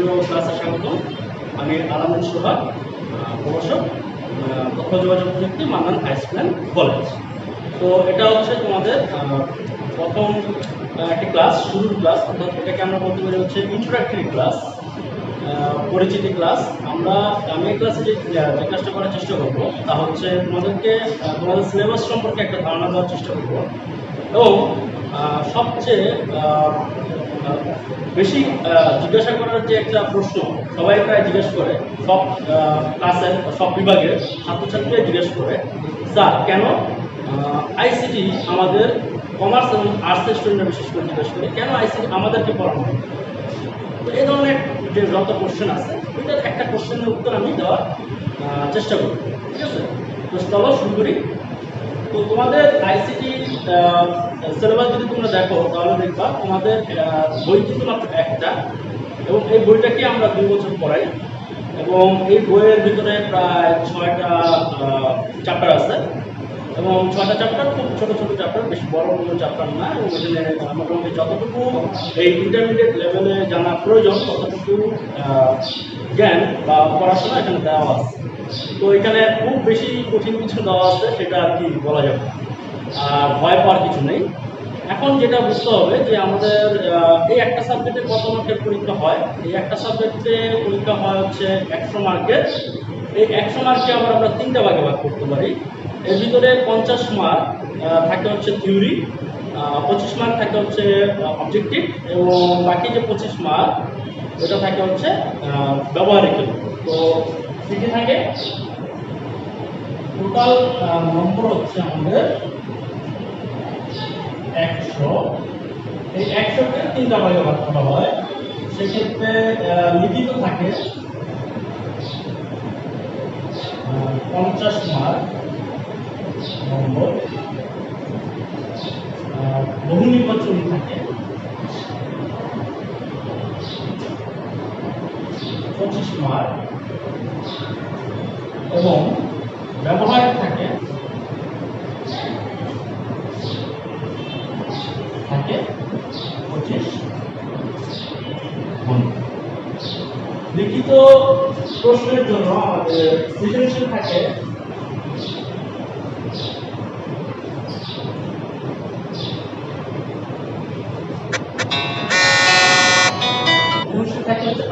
Video ক্লাসে স্বাগতম। আমি আলামিন সোহাগ, প্রভাষক, তথ্য যোগাযোগ প্রযুক্তি, Mannan high school and college. তো এটা হচ্ছে তোমাদের প্রথম একটি ক্লাস, শুরুর ক্লাস, অর্থাৎ এটাকে আমরা বলতে পারি হচ্ছে ইন্ট্রোডাক্টরি ক্লাস, পরিচিতি ক্লাস। আমি এই ক্লাসে যে ক্লাসটা করার চেষ্টা করবো তা হচ্ছে তোমাদেরকে তোমাদের সিলেবাস সম্পর্কে একটা ধারণা দেওয়ার চেষ্টা করবো, এবং সবচেয়ে বেশি জিজ্ঞাসা করার যে একটা প্রশ্ন সবাই প্রায় জিজ্ঞেস করে, সব ক্লাসের সব বিভাগের ছাত্রছাত্রীরা জিজ্ঞেস করে, স্যার কেন আইসিটি আমাদের কমার্স এবং আর্টসের স্টুডেন্টরা বিশেষ করে জিজ্ঞেস করে কেন আইসিটি আমাদেরকে পড়ানো হয়। তো এই ধরনের যে যত কোশ্চেন আছে ওইটার একটা কোশ্চেনের উত্তর আমি দেওয়ার চেষ্টা করব, ঠিক আছে? তো চলো শুরু করি। তো তোমাদের আইসিটি সিলেবাস যদি তোমরা দেখো তাহলে দেখবা তোমাদের বই কিন্তু মাত্র একটা, এবং এই বইটাকে আমরা 2 বছর পড়াই, এবং এই বইয়ের ভিতরে প্রায় 6টা চ্যাপ্টার আছে, এবং 6টা চ্যাপ্টার খুব ছোট ছোট চ্যাপ্টার, বেশি বড় কোনো চ্যাপ্টার না, এবং এখানে মোটামুটি যতটুকু এই ইন্টারমিডিয়েট লেভেলে জানা প্রয়োজন ততটুকু জ্ঞান বা পড়াশোনা এখানে দেওয়া আছে। তো এখানে খুব বেশি কঠিন কিছু দেওয়া আছে সেটা আর কি বলা যাবে, আর ভয় পাওয়ার কিছু নেই। এখন যেটা বুঝতে হবে যে আমাদের এই একটা সাবজেক্টে কত মার্কের পরীক্ষা হয়। এই একটা সাবজেক্টে পরীক্ষা হয় হচ্ছে 100 মার্কের। এই 100 মার্কে আবার আমরা 3টা ভাগে ভাগ করতে পারি। এর ভিতরে 50 মার্ক থাকে হচ্ছে থিওরি, 25 মার্ক থাকে হচ্ছে অবজেক্টিভ, এবং বাকি যে 25 মার্ক ওটা থাকে হচ্ছে ব্যবহারিক। তো সিটি থাকে টোটাল নম্বর হচ্ছে আমাদের 100। এই 100কে 3টা ভাগে ভাগ করা হয়। সেক্ষেত্রে লিখিত থাকে 50 মার্ক নম্বর, বহু নির্বাচনী থাকে 25 মার্ক, এবং ব্যবহারিক থাকে 25 মার্ক। লিখিত প্রশ্নের জন্য আমাদের সৃজনশীল থাকে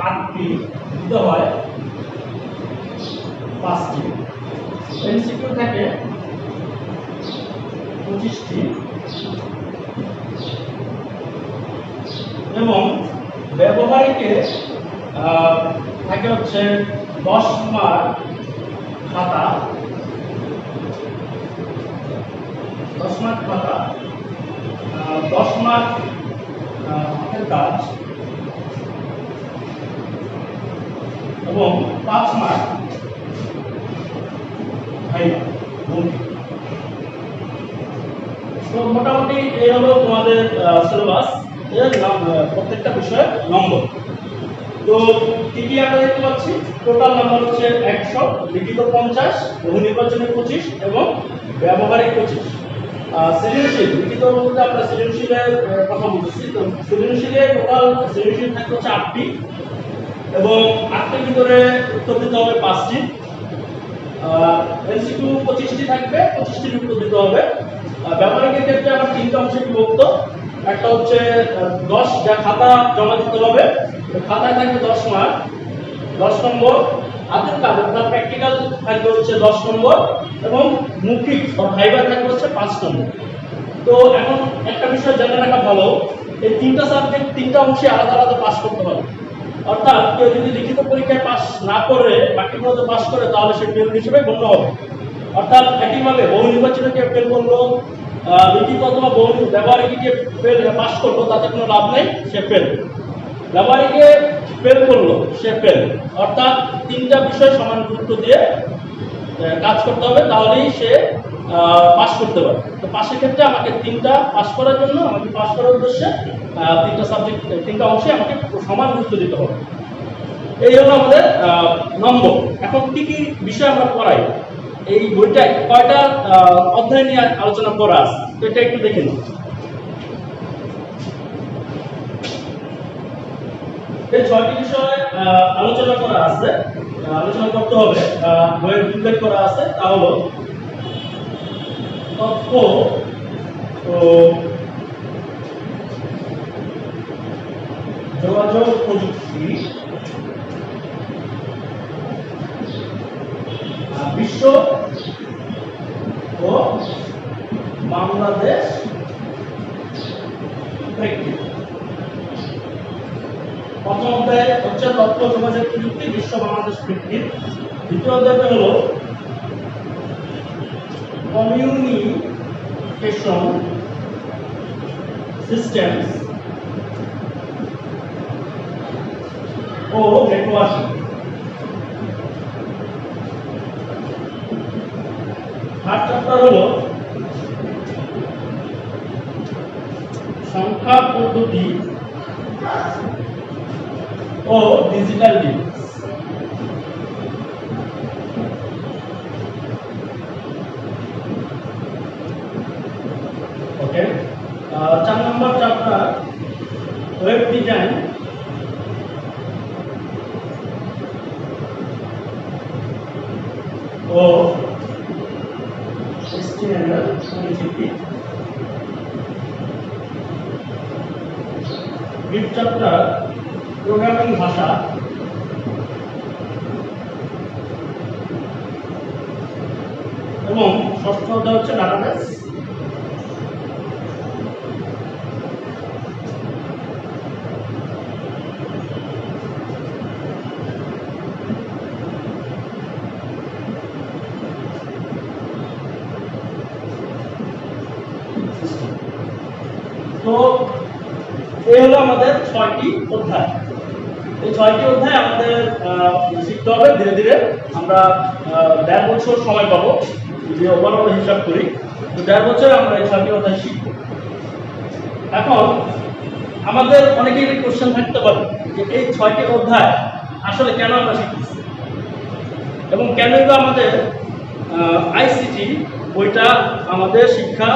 8টি, দিতে হয় 5টি। এমসিকিউ থাকে 25টি, এবং ব্যবহারিকে থাকে হচ্ছে 10 মার্ক খাতা, 10 মার্ক খাতা, 10 মার্ক হাতের কাজ, এবং 5 মার্ক ভাইভা। তো মোটামুটি এই হলো তোমাদের সিলেবাস, এর প্রত্যেকটা বিষয়ের নম্বর। তো কি কি আমরা দেখতে পাচ্ছি, টোটাল নাম্বার হচ্ছে 100, লিখিত 50, বহু নির্বাচনী 25, এবং ব্যবহারিক 25। সৃজনশীল লিখিত বলতে আমরা সৃজনশীলের কথা বলতেছি। তো সৃজনশীলে টোটাল সৃজনশীল থাকতে হচ্ছে 8টি, এবং 8টির ভিতরে উত্তর দিতে হবে 5টি। এমসিকিউ 25টি থাকবে, 25টির উত্তর দিতে হবে। ব্যবহারিকের ক্ষেত্রে আবার 3টা অংশে বিভক্ত। একটা হচ্ছে 10, যা খাতা জমা দিতে হবে, খাতায় থাকবে 10 মার্ক, 10 নম্বর। হাতের কাজ অর্থাৎ প্র্যাকটিক্যাল থাকবে হচ্ছে 10 নম্বর, এবং মৌখিক বা ভাইভা থাকবে হচ্ছে 5 নম্বর। তো এখন একটা বিষয় জেনে রাখা ভালো, এই 3টা সাবজেক্ট 3টা অংশে আলাদা আলাদা পাস করতে হবে। অর্থাৎ কেউ যদি লিখিত পরীক্ষায় পাস না করে বাকিগুলোতে পাস করে তাহলে সে ফেল হিসেবে গণ্য হবে। অর্থাৎ একইভাবে বহু নির্বাচনীকে ফেল করলো, লিখিত অথবা বহু ব্যবহারিকে ফেল পাস করলো, তাতে কোনো লাভ নেই, সে ফেল। ব্যবহারিকে ফেল করলো, সে ফেল। অর্থাৎ 3টা বিষয় সমান গুরুত্ব দিয়ে কাজ করতে হবে, তাহলেই সে পাস করতে পারে। তো পাশের ক্ষেত্রে আমাকে 3টা পাস করার জন্য, আমাকে পাস করার উদ্দেশ্যে 3টা সাবজেক্ট 3টা অংশে আমাকে সমান গুরুত্ব দিতে হবে। এই হলো আমাদের নম্বর। এখন কি কি বিষয় আমরা পড়াই, এই বইটা কয়টা অধ্যায় নিয়ে আলোচনা করা আছে, তো এটা একটু দেখে নিন। এই 6টি বিষয় আলোচনা করা আছে, আলোচনা করতে হবে, বইয়ের উল্লেখ করা আছে। তা হলো তথ্য ও যোগাযোগ প্রযুক্তি, বিশ্ব ও বাংলাদেশ প্রেক্ষিত। প্রথম অধ্যায় হচ্ছে তথ্য যোগাযোগ প্রযুক্তি, বিশ্ব বাংলাদেশ প্রেক্ষিত। দ্বিতীয় অধ্যায়টা হলো কমিউনিকেশন সিস্টেমস ও নেটওয়ার্কিং। থার্ড চ্যাপ্টার হলো সংখ্যা পদ্ধতি ও ডিজিটাল ডিভাইস। ওকে, 4 নম্বর চ্যাপ্টার ওয়েব ডিজাইন ও HTML পরিচিতি। ফিফথ চ্যাপ্টার প্রোগ্রামিং ভাষা এবং ষষ্ঠ অধ্যায় হচ্ছে ডাটাবেস। তো এই হলো আমাদের 6টি অধ্যায়। এই 6টি অধ্যায় আমাদের শিখতে হবে ধীরে ধীরে। আমরা 1.5 বছর সময় পাবো যদি ওভারঅল হিসাব করি, তো 1.5 বছরে আমরা এই 6টি অধ্যায় শিখব। এখন আমাদের অনেকেই কোশ্চেন থাকতে পারে যে এই 6টি অধ্যায় আসলে কেন আমরা শিখতেছি এবং কেনই বা আমাদের আইসিটি বইটা আমাদের শিক্ষা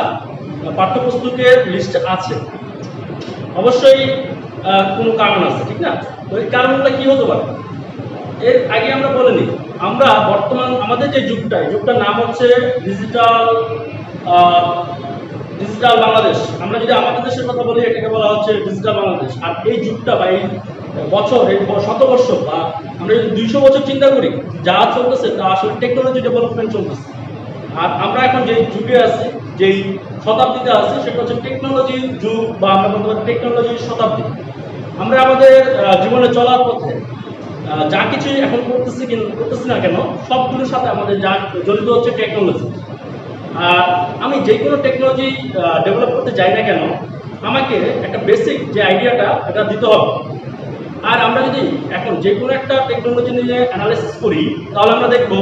পাঠ্যপুস্তকের লিস্টে আছে। অবশ্যই কোনো কারণ আছে, ঠিক না? তো এই কারণগুলো কি হতে পারে এর আগে আমরা বলে নিই। আমরা বর্তমান আমাদের যে যুগটার নাম হচ্ছে ডিজিটাল বাংলাদেশ। আমরা যদি আমাদের দেশের কথা বলি এটাকে বলা হচ্ছে ডিজিটাল বাংলাদেশ। আর এই যুগটা বা এই বছর, এই শতবর্ষ বা আমরা যদি 200 বছর চিন্তা করি, যা চলতেছে তা আসলে টেকনোলজি ডেভেলপমেন্ট চলতেছে। আর আমরা এখন যে যুগে আছি, যেই শতাব্দীতে আছি, সেটা হচ্ছে টেকনোলজির যুগ বা আমরা বলতে পারি টেকনোলজির শতাব্দী। আমরা আমাদের জীবনে চলার পথে যা কিছু এখন করতেছি না কেন, সবগুলোর সাথে আমাদের যা জড়িত হচ্ছে টেকনোলজি। আর আমি যে কোনো টেকনোলজি ডেভেলপ করতে যাই না কেন, আমাকে একটা বেসিক যে আইডিয়াটা এটা দিতে হবে। আর আমরা যদি এখন যে কোনো একটা টেকনোলজি নিয়ে অ্যানালাইসিস করি, তাহলে আমরা দেখব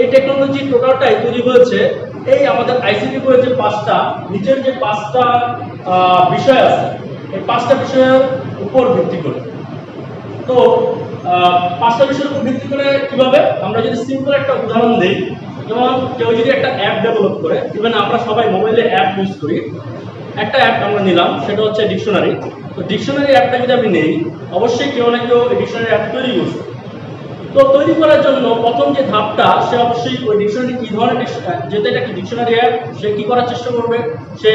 এই টেকনোলজি টোটালটাই তৈরি হয়েছে এই আমাদের আইসিটি বইয়ের যে 5টা নিচের যে 5টা বিষয় আছে, এই 5টা বিষয়ের উপর ভিত্তি করে। তো 5টা বিষয়ের উপর ভিত্তি করে কিভাবে, আমরা যদি সিম্পল একটা উদাহরণ দিই, যেমন কেউ যদি একটা অ্যাপ ডেভেলপ করে, ইভেন আমরা সবাই মোবাইলে অ্যাপ ইউজ করি, একটা অ্যাপ আমরা নিলাম, সেটা হচ্ছে ডিকশনারি। তো ডিকশনারি অ্যাপটা যদি আমি নেই, অবশ্যই কেউ না কেউ এই ডিকশনারি অ্যাপ তৈরি করছে। তো তৈরি করার জন্য প্রথম যে ধাপটা, সে অবশ্যই ওই ডিকশনারি কি ধরনের যেহেতু এটা কি ডিকশনারি অ্যাপ, সে কি করার চেষ্টা করবে, সে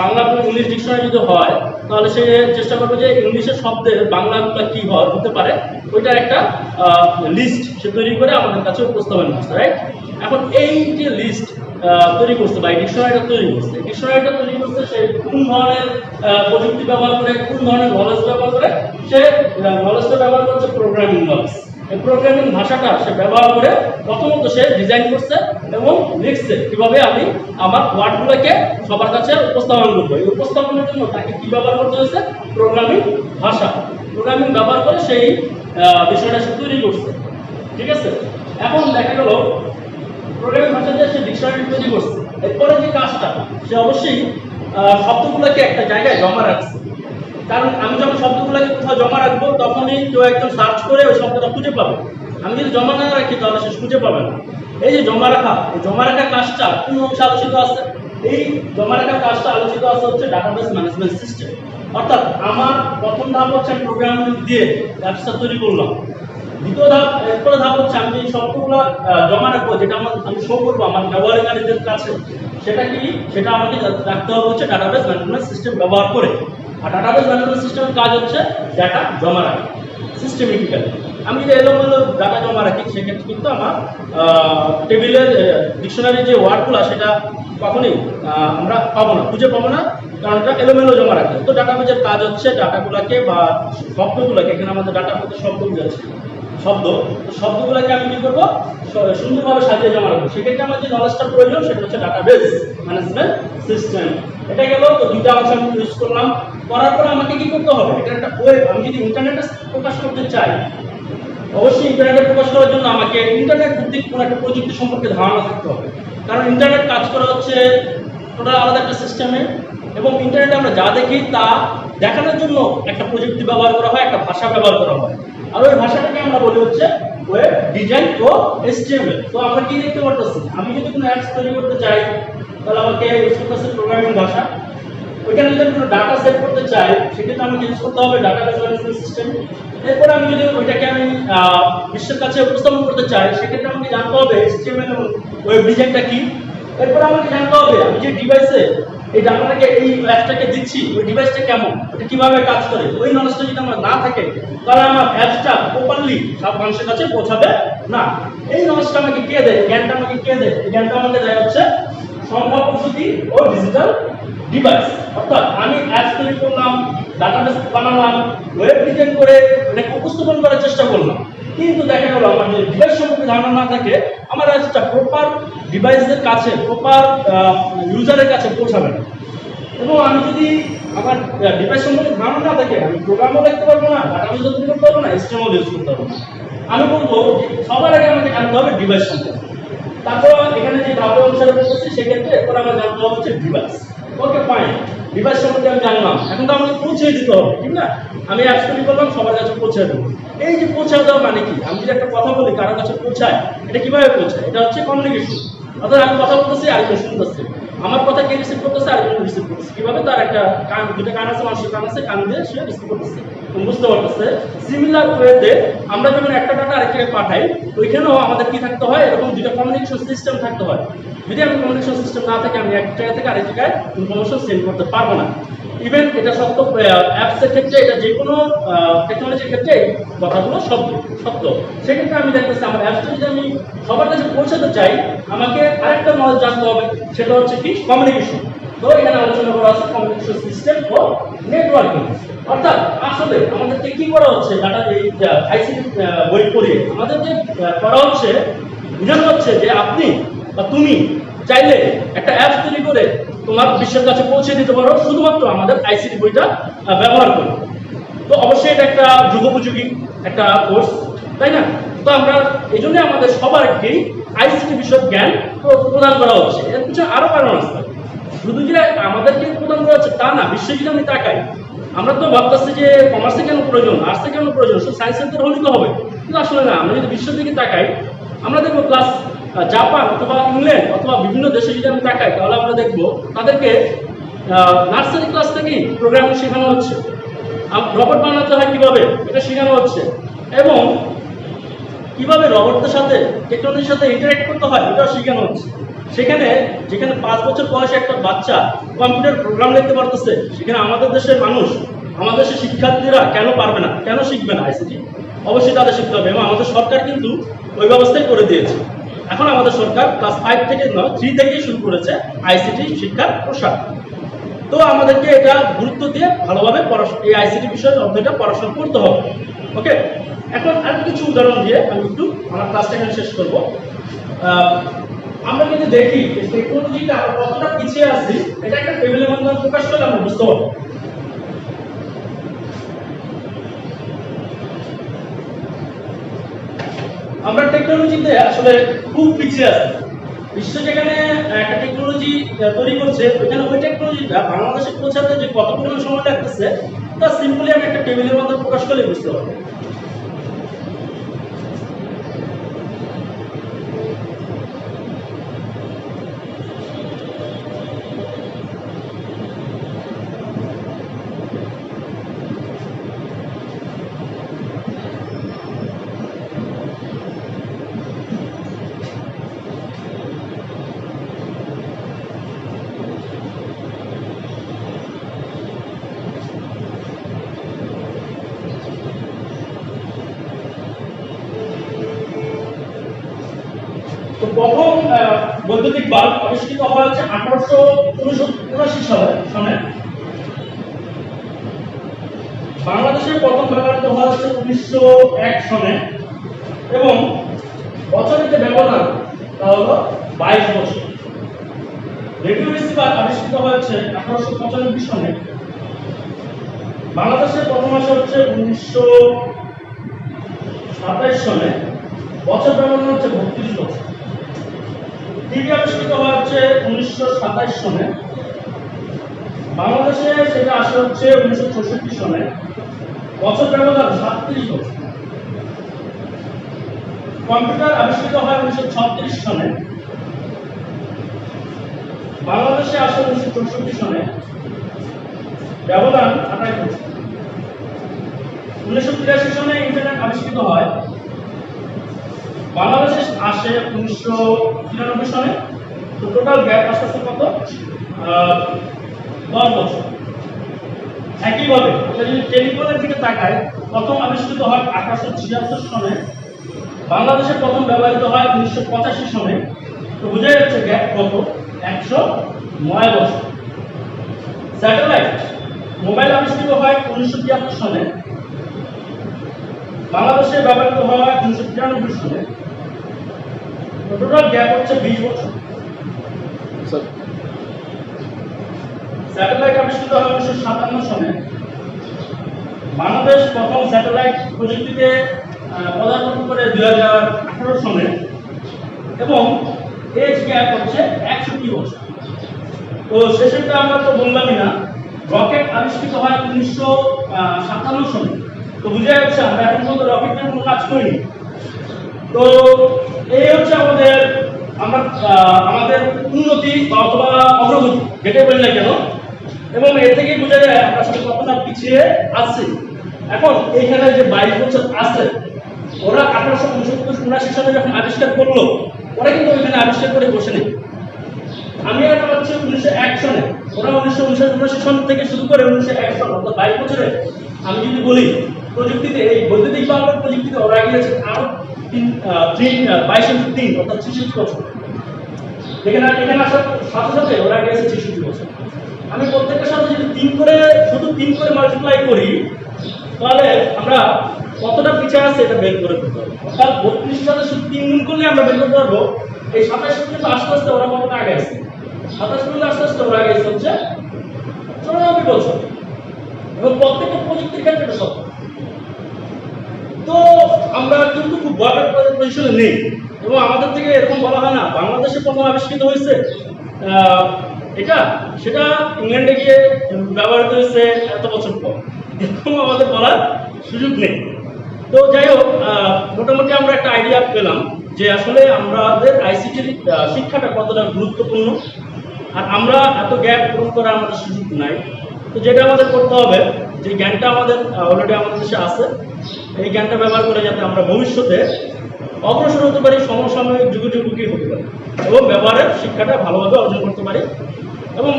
বাংলা ইংলিশ ডিকশনারি যদি হয় তাহলে সে চেষ্টা করবে যে ইংলিশের শব্দের বাংলাগুলো কি হতে পারে, ওইটার একটা লিস্ট সে তৈরি করে আমাদের কাছে উপস্থাপন করছে, রাইট? এখন এই যে লিস্ট তৈরি করছে বা ডিকশনারিটা তৈরি করছে, ডিকশনারিটা তৈরি করছে সে কোন ধরনের প্রযুক্তি ব্যবহার করে, কোন ধরনের নলেজ ব্যবহার করে, সে নলেজটা ব্যবহার করছে প্রোগ্রামিং নলেজ। এই প্রোগ্রামিং ভাষাটা সে ব্যবহার করে প্রথমত সে ডিজাইন করছে এবং লিখছে কিভাবে আমি আমার ওয়ার্ডগুলোকে সবার কাছে উপস্থাপন করবো। এই উপস্থাপনের জন্য তাকে কি ব্যবহার করতে হয়েছে? প্রোগ্রামিং ভাষা। প্রোগ্রামিং ব্যবহার করে সেই বিষয়টা সে তৈরি করছে, ঠিক আছে? এখন দেখা গেল প্রোগ্রামিং ভাষা দিয়ে সে ডিকশনারি তৈরি করছে। এরপরে যে কাজটা, সে অবশ্যই শব্দগুলোকে একটা জায়গায় জমা রাখছে। কারণ আমি যখন শব্দগুলোকে কোথাও জমা রাখবো, তখনই কেউ একজন সার্চ করে ওই শব্দটা খুঁজে পাবে। আমি যদি জমা না রাখি তাহলে সে খুঁজে পাবে না। এই যে জমা রাখা, এই জমা রাখার কাজটা কোন অংশে আলোচিত আছে? এই জমা রাখার কাজটা আলোচিত আছে হচ্ছে ডাটাবেস ম্যানেজমেন্ট সিস্টেম। অর্থাৎ আমার প্রথম ধাপ হচ্ছে আমি প্রোগ্রামিং দিয়ে অ্যাপসটা তৈরি করলাম। দ্বিতীয় ধাপ, এরপরে ধাপ হচ্ছে আমি এই সবগুলো জমা রাখবো, যেটা আমি শো করবো আমার ব্যবহারকারীদের কাছে। সেটা কি? সেটা আমাকে রাখতে হবে হচ্ছে ডাটাবেস ম্যানেজমেন্ট সিস্টেম ব্যবহার করে। আর ডাটাবেস ম্যানেজমেন্ট সিস্টেমের কাজ হচ্ছে ডাটা জমা রাখা সিস্টেমেটিক্যালি। আমি যদি এলোমেলো ডাটা জমা রাখি, সেক্ষেত্রে কিন্তু আমার টেবিলের ডিকশনারি যে ওয়ার্ডগুলো সেটা কখনোই আমরা পাবো না, খুঁজে পাবো না, কারণ এটা এলোমেলো জমা রাখে। তো ডাটাবেজের কাজ হচ্ছে ডাটাগুলোকে বা শব্দগুলোকে, এখানে আমাদের ডাটার মধ্যে শব্দ আছে, শব্দগুলোকে আমি কি করবো? সুন্দরভাবে সাজিয়ে জমা রাখবো। সেক্ষেত্রে আমার যে নলেজটা প্রয়োজন সেটা হচ্ছে ডাটাবেস ম্যানেজমেন্ট সিস্টেম। এটা গেল। তো দুইটা অংশ আমি ইউজ করলাম। করার পর আমাকে কি করতে হবে? এটা একটা ওয়েব, আমি যদি ইন্টারনেটে প্রকাশ করতে চাই, অবশ্যই ইন্টারনেটে প্রকাশ করার জন্য আমাকে ইন্টারনেট ভিত্তিক কোনো একটা প্রযুক্তি সম্পর্কে ধারণা থাকতে হবে। কারণ ইন্টারনেট কাজ করা হচ্ছে টোটাল আলাদা একটা সিস্টেমে, এবং ইন্টারনেটে আমরা যা দেখি তা দেখানোর জন্য একটা প্রযুক্তি ব্যবহার করা হয়, একটা ভাষা ব্যবহার করা হয়। আর ওই ভাষাটাকে আমরা বলি হচ্ছে ওয়েব ডিজাইন ও HTML। তো আমরা কি দেখতে পারতেছি? আমি যদি কোনো অ্যাপস তৈরি করতে চাই, তাহলে আমাকে ইউজ করতে হচ্ছে প্রোগ্রামিং ভাষা। ওইখানে যদি কোনো ডাটা সেট করতে চাই, সেক্ষেত্রে আমাকে ইউজ করতে হবে ডাটাবেস ম্যানেজমেন্ট সিস্টেম। এরপরে আমি যদি ওইটাকে আমি বিশ্বের কাছে উপস্থাপন করতে চাই, সেক্ষেত্রে আমাকে জানতে হবে HTML এবং ওয়েব ডিজাইনটা কি। এরপরে আমাকে জানতে হবে আমি যে ডিভাইসে এই ডাটাটাকে, এই অ্যাপসটাকে দিচ্ছি, ওই ডিভাইসটা কেমন, এটা কিভাবে কাজ করে। ওই নলেজটা যদি আমার না থাকে, তাহলে আমার অ্যাপসটা প্রপারলি সব মানুষের কাছে পৌঁছাবে না। এই নলেজটা আমাকে কে দেয়? জ্ঞানটা আমাকে কে দেয়? এই জ্ঞানটা আমাকে দেয় হচ্ছে সংখ্যা পদ্ধতি ও ডিজিটাল ডিভাইস। অর্থাৎ আমি অ্যাপস তৈরি করলাম, ডাটাবেস বানালাম, ওয়েব ডিজাইন করে এটাকে উপস্থাপন করার চেষ্টা করলাম, কিন্তু দেখা গেল আমার যদি ডিভাইস সম্পর্কে ধারণা না থাকে, আমার অ্যাপসটা প্রপার ডিভাইসের কাছে, প্রপার ইউজারের কাছে পৌঁছাবে না। এবং আমি যদি আমার ডিভাইস সম্পর্কে ধারণা না থাকে, আমি প্রোগ্রামও লিখতে পারবো না, ডাটাবেস তৈরি করতে পারবো না, HTML ইউজ করতে পারবো না। আমি বলবো সবার আগে আমাকে জানতে হবে ডিভাইস সম্পর্কে। তারপর এখানে যে ধাপে অনুসারে বলতেছি, সেক্ষেত্রে এরপর আমার জানতে হবে হচ্ছে ডিভাইস। ওকে ফাইন, ডিভাইস সম্পর্কে আমি জানলাম, এখন তো আমাকে পৌঁছে দিতে হবে, ঠিক না? আমি অ্যাপস তৈরি করলাম, সবার কাছে পৌঁছে দেবো। এই যে পৌঁছে দেওয়া মানে কি? আমি যদি একটা কথা বলি কারোর কাছে পৌঁছায়, এটা কিভাবে পৌঁছায়? এটা হচ্ছে কমিউনিকেশন। অর্থাৎ আমি কথা বলতেছি, আরেকজন শুনতেছে, আমার কথা কে রিসিভ করতেছে, আরেকজন রিসিভ করতেছে। কিভাবে? তার একটা কান, দুটো কান আছে, মানুষের কান আছে, কান দিয়ে সে রিসিভ করতেছে, বুঝতে পারতেছে। সিমিলার ওয়েতে আমরা যখন একটা ডাটা আরেক জায়গায় পাঠাই, ওইখানেও আমাদের কি থাকতে হয়? এরকম দুটো কমিউনিকেশন সিস্টেম থাকতে হয়। যদি আমি কমিউনিকেশন সিস্টেম না থাকে, আমি এক জায়গা থেকে আরেক জায়গায় ইনফরমেশন সেন্ড করতে পারবো না। ইভেন এটা সত্য অ্যাপসের ক্ষেত্রে, এটা যে কোনো টেকনোলজির ক্ষেত্রে কথাগুলো সত্য। সেক্ষেত্রে আমি দেখতেছি আমার অ্যাপসটা যদি আমি সবার কাছে পৌঁছাতে চাই, আমাকে আরেকটা নলেজ জানতে হবে, সেটা হচ্ছে কি? কমিউনিকেশন। তো এখানে আলোচনা করা আছে কমিউনিকেশন সিস্টেম ও নেটওয়ার্কিং। অর্থাৎ আসলে আমাদেরকে কি করা হচ্ছে? ডাটা এই আইসিটি বই পড়িয়ে আমাদেরকে করা হচ্ছে, বোঝানো হচ্ছে যে আপনি বা তুমি চাইলে একটা অ্যাপস তৈরি করে তোমার বিশ্বের কাছে পৌঁছে দিতে পারো শুধুমাত্র আমাদের আইসিটি বইটা ব্যবহার করে। তো অবশ্যই এটা একটা যুগোপযোগী একটা কোর্স, তাই না? তো আমরা এই জন্য আমাদের সবাইকেই আইসিটি বিষয়ক জ্ঞান প্রদান করা হচ্ছে। এর পিছনে আরো কারণ আছে। শুধু যে আমাদেরকে প্রদান করা হচ্ছে তা না, বিশ্বে যদি আমি তাকাই, আমরা তো ভাবতেছি যে কমার্সে কেন প্রয়োজন, আর্টসে কেন প্রয়োজন, শুধু সায়েন্স সেন্টার হলেই তো হবে। কিন্তু আসলে না, আমরা যদি বিশ্বের দিকে তাকাই, আমরা দেখবো ক্লাস জাপান অথবা ইংল্যান্ড অথবা বিভিন্ন দেশে যদি আমি তাকাই, তাহলে আমরা দেখবো তাদেরকে নার্সারি ক্লাস থেকেই প্রোগ্রামিং শেখানো হচ্ছে, রবট বানাতে হয় কিভাবে এটা শেখানো হচ্ছে, এবং কিভাবে রবটদের সাথে, টেকনোলজির সাথে ইন্টারেক্ট করতে হয় এটাও শেখানো হচ্ছে। সেখানে যেখানে 5 বছর বয়সে একটা বাচ্চা কম্পিউটার প্রোগ্রাম লিখতে পারতেছে, সেখানে আমাদের দেশের মানুষ, আমাদের দেশের শিক্ষার্থীরা কেন পারবে না, কেন শিখবে না আইসিটি? অবশ্যই তাদের শিখতে হবে, এবং আমাদের সরকার কিন্তু ওই ব্যবস্থাই করে দিয়েছে। এখন আমাদের সরকার ক্লাস 5 থেকে নয়, 3 থেকেই শুরু করেছে আইসিটি শিক্ষার প্রসার। তো আমাদেরকে এটা গুরুত্ব দিয়ে ভালোভাবে এই আইসিটি বিষয়ের অধ্যয়নটা পড়াশোনা করতে হবে। ওকে, এখন আর কিছু উদাহরণ দিয়ে আমি একটু আমার ক্লাসটা এখানে শেষ করব। আমরা যদি দেখি টেকনোলজিটা আমরা কতটা পিছিয়ে আছি, এটা একটা টেবিলের মাধ্যমে প্রকাশ করলে আমরা বুঝতে পারবো। আমরা টেকনোলজিতে আসলে খুব পিছিয়ে আছি। বিশ্ব যেখানে একটা টেকনোলজি তৈরি করছে, ওইখানে ওই টেকনোলজিটা বাংলাদেশে পৌঁছাতে যে কত পরিমাণ সময় লাগতেছে, তা সিম্পলি আমি একটা টেবিলের মধ্যে প্রকাশ করলে বুঝতে পারবো। তো প্রথম বৈদ্যুতিক বাল্ব আবিষ্কৃত হয়েছে 1879 সনে। বাংলাদেশে প্রথম ব্যবহৃত হয়েছে 1901 সনে এবং বছরের যে ব্যবধান তা হলো 22 বছর। রেডিও রিসিভার আবিষ্কৃত হয়েছে 1895 সনে। বাংলাদেশের প্রথম আসে হচ্ছে 1927 সনে, বছর ব্যবধান হচ্ছে 32 বছর। টিভি আবিষ্কৃত হয়েছে 1927 সনে। বাংলাদেশে সেটা আসে হচ্ছে 1964 সনে, বছর ব্যবধান 37 বছর। কম্পিউটার আবিষ্কৃত হয় 1936 সনে। বাংলাদেশে আসে 1964 সনে, ব্যবধান 28 বছর। 1983 সনে ইন্টারনেট আবিষ্কৃত হয়। বাংলাদেশে আসে 1993 সনে। তো টোটাল গ্যাপ আসছে কত? 10 বছর। একইভাবে যদি টেলিফোনের দিকে তাকাই, প্রথম আবিষ্কৃত হয় 1876 সনে। বাংলাদেশে প্রথম ব্যবহৃত হয় 1985 সনে। তো বোঝা যাচ্ছে গ্যাপ কত? 109 বছর। স্যাটেলাইট মোবাইল আবিষ্কৃত হয় 1973 সনে। বাংলাদেশে ব্যবহৃত হয় 1993 সনে। টোটাল গ্যাপ হচ্ছে 20 বছর। স্যাটেলাইট আবিষ্কৃত হয় 1957 সনে। বাংলাদেশ প্রথম স্যাটেলাইট প্রযুক্তিতে পদার্পণ করে 2018 সনে এবং এজ গ্যাপ হচ্ছে 61 বছর। তো শেষেরটা আমরা তো বললামই না, রকেট আবিষ্কৃত হয় 1957 সনে। তো বুঝা যাচ্ছে আমরা এখন পর্যন্ত রকেট নিয়ে কোনো কাজ করিনি। তো এই হচ্ছে আমাদের উন্নতি অথবা অগ্রগতি, যেটাই বলি না কেন, এবং এর থেকেই বোঝা যায় আমরা আসলে কতটা পিছিয়ে আছি। এখন এইখানে যে 22 বছর আছে, ওরা 1869 সালে যখন আবিষ্কার করলো, ওরা কিন্তু ওইখানে আবিষ্কার করে বসে নেই। আমি একটা হচ্ছে 1901 সনে, ওরা 1979 সন থেকে শুরু করে 1901 সন, অর্থাৎ 22 বছরে আমি যদি বলি প্রযুক্তিতে, এই বৈদ্যুতিক বাল্বের প্রযুক্তিতে ওরা গিয়েছে আরো 22 অর্থাৎ 66 বছর। এখানে আসার সাথে সাথে ওরা গিয়েছে 66 বছর। আমি প্রত্যেকটার সাথে যদি 3 করে মাল্টিপ্লাই করি, তাহলে আমরা কতটা পিছিয়ে আছে এটা বের করে দিতে হবে। অর্থাৎ 32 সাথে শুধু 3 গুণ করলে আমরা বের করতে পারবো এই 27 কিন্তু আস্তে আস্তে ওরা কতটা আগে আছে। 27 কিন্তু আস্তে আস্তে ওরা আগে হচ্ছে 94 বছর, এবং প্রত্যেকটা প্রযুক্তির ক্ষেত্রে এটা সত্য। তো আমরা কিন্তু খুব বড় পজিশনে নেই, এবং আমাদের থেকে এরকম বলা হয় না বাংলাদেশে প্রথম আবিষ্কৃত হয়েছে সেটা ইংল্যান্ডে গিয়ে ব্যবহৃত হয়েছে এত বছর পর, এরকম আমাদের বলার সুযোগ নেই। তো যাই হোক, মোটামুটি আমরা একটা আইডিয়া পেলাম যে আসলে আমাদের আইসিটির শিক্ষাটা কতটা গুরুত্বপূর্ণ, আর আমরা এত গ্যাপ পূরণ করার আমাদের সুযোগ নাই। তো যেটা আমাদের করতে হবে, যে জ্ঞানটা আমাদের অলরেডি আমাদের দেশে আছে, এই জ্ঞানটা ব্যবহার করে যাতে আমরা ভবিষ্যতে অগ্রসর হতে পারি, সমসাময়িক যুগোপযোগী হতে পারি এবং ব্যবহারের শিক্ষাটা ভালোভাবে অর্জন করতে পারি। এবং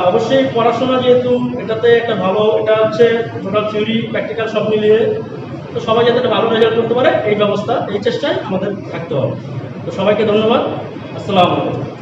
অবশ্যই পড়াশোনা, যেহেতু এটাতে একটা ভালো, এটা হচ্ছে টোটাল থিওরি প্র্যাকটিক্যাল সব মিলিয়ে, তো সবাই যাতে একটা ভালো রেজাল্ট করতে পারে এই চেষ্টায় আমাদের থাকতে হবে। তো সবাইকে ধন্যবাদ। আসসালামু আলাইকুম।